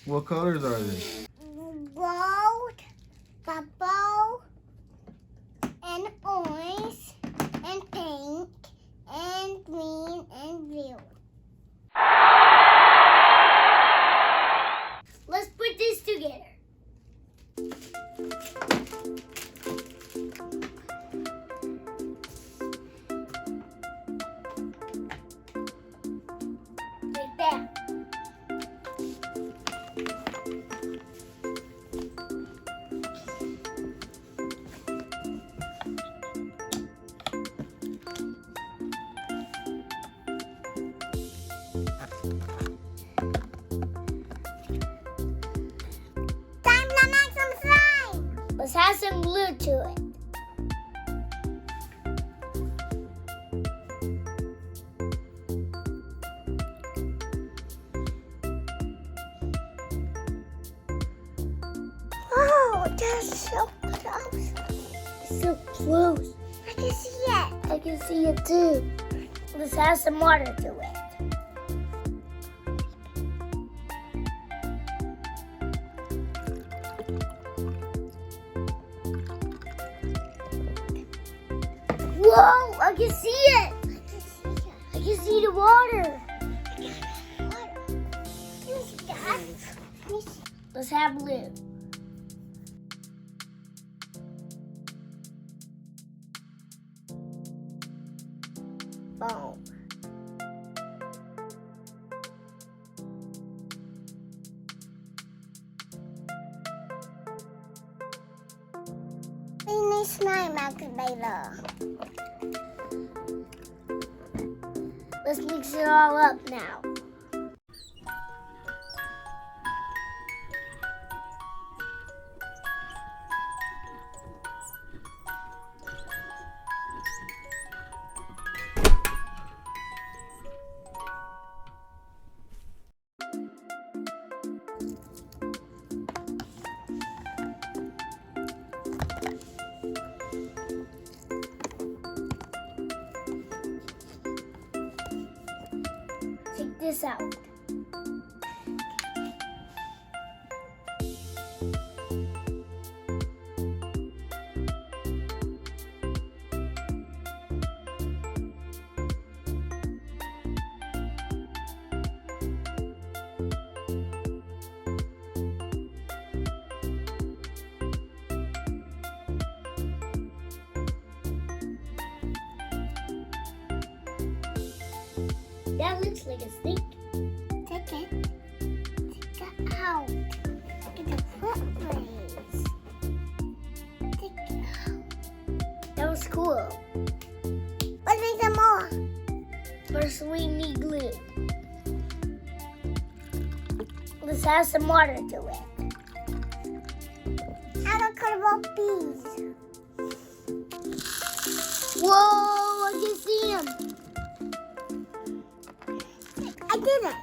What colors are they? Gold, purple, and orange, and pink, and green, and blue. Let's put this together. Like that. Time to make some slime. Let's add some glue to it. Wow, that's so close. It's so close. I can see it. I can see it too. Let's add some water to it. Whoa, I can see it. I can see the water. Let's have blue. Boom. We need slime activator. Let's mix it all up now. Check this out. That looks like a snake. Take it. Take it out. Get the footprints. Take it out. That was cool. Let's make some more. First, we need glue. Let's add some water to it. Add a couple of bees. Whoa, I can see him. I did it.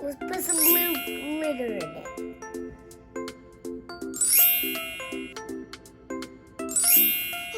Let's put some blue glitter in it.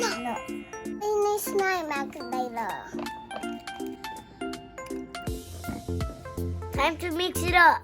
No. We need slime activator. Time to mix it up.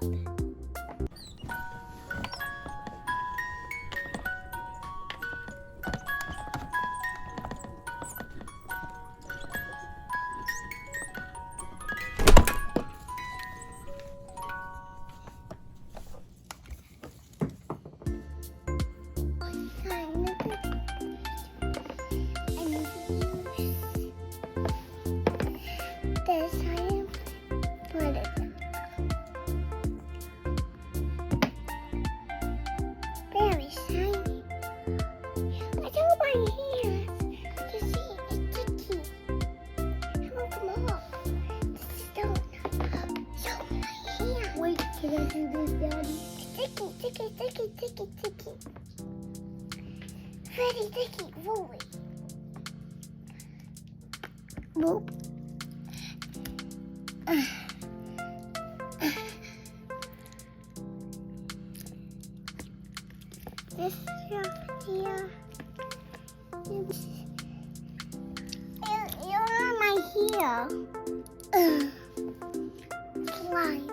Very shiny. I don't want here. I can see it's sticky. It won't come off. It's still show me my hair. Wait, can I do this, Daddy? Sticky. Very sticky, really. Boop. This here. You're on my hair. Slime.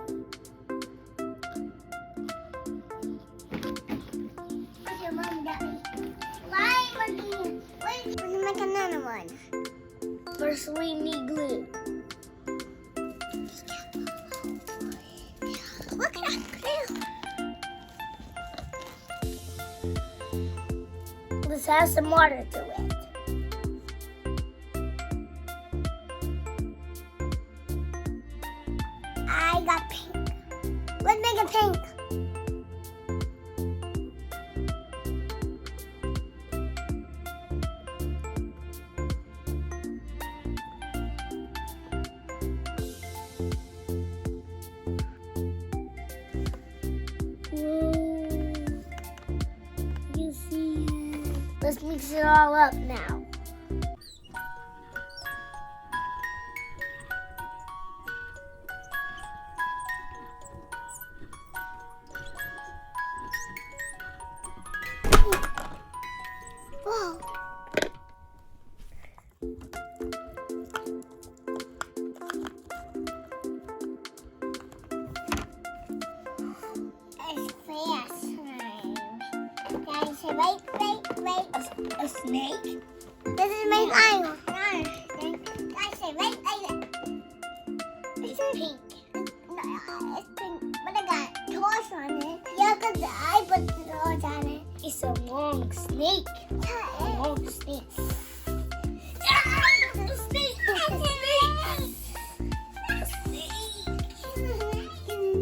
First we need glue. Look at that glue. Let's add some water to it. I got pink. Let's make it pink. You see it. Let's mix it all up now. Whoa. It's fast time. Guys, say wait. A snake? This is my line. Guys, say wait. It's pink. No, it's pink, but I got toes on it. Yeah, because I put the toes on it. It's a long snake. A long snake.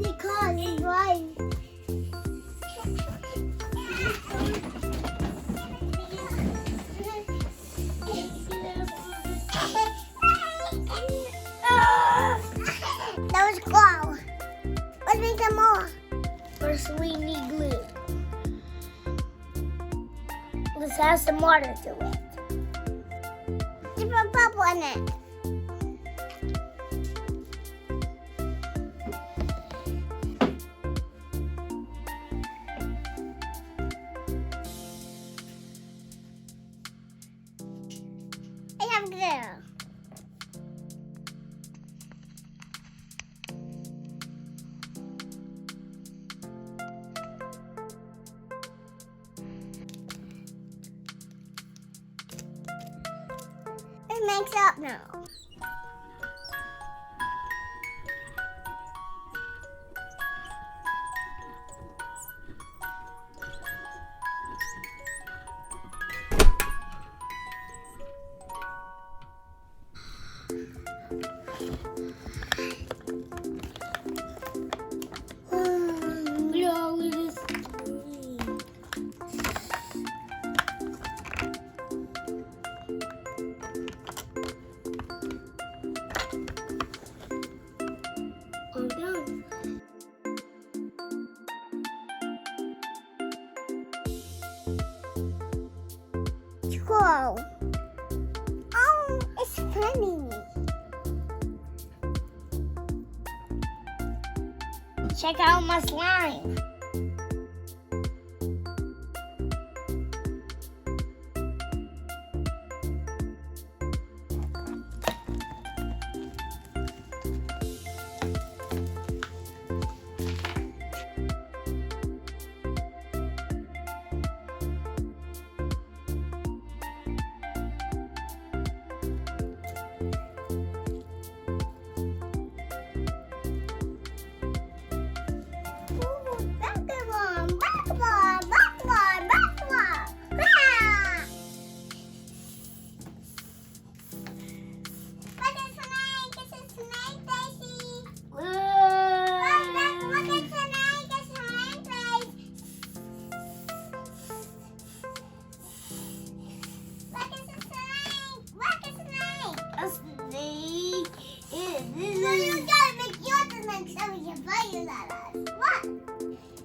Because it's right. That was cool. Let's make some more. First we need glue. Let's add some water to it. Just put bubble in it. I have glue. It makes up now. All done. Cool. Oh, it's funny. Check out my slime.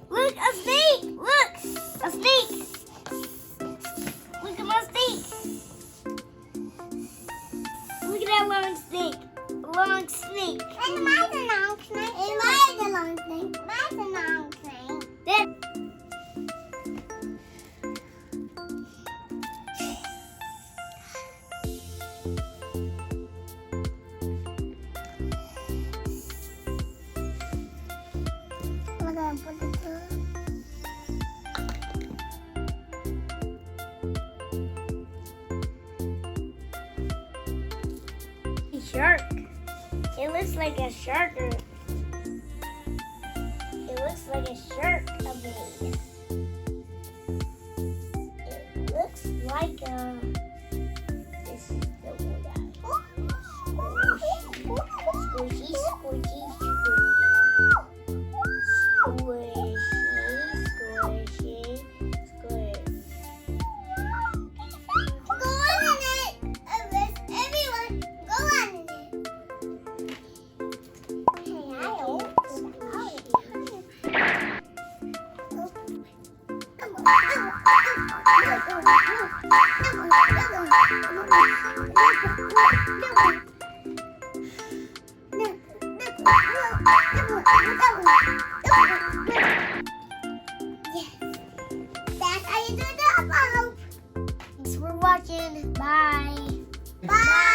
Look, a snake! Look! A snake! Look at my snake! Look at that long snake! Long snake! And mine's a long snake! And mine's a long snake! Mine's a long snake! There! We're gonna put it through. shark. It looks like a shark. It looks like a shark of me. It looks like a. This is the word. Squishy, squishy, squishy. Squishy, squishy, squishy. Go on in it. Everyone, go on in it. Hey, I That's how you do the upload. Thanks for watching. Bye. Bye.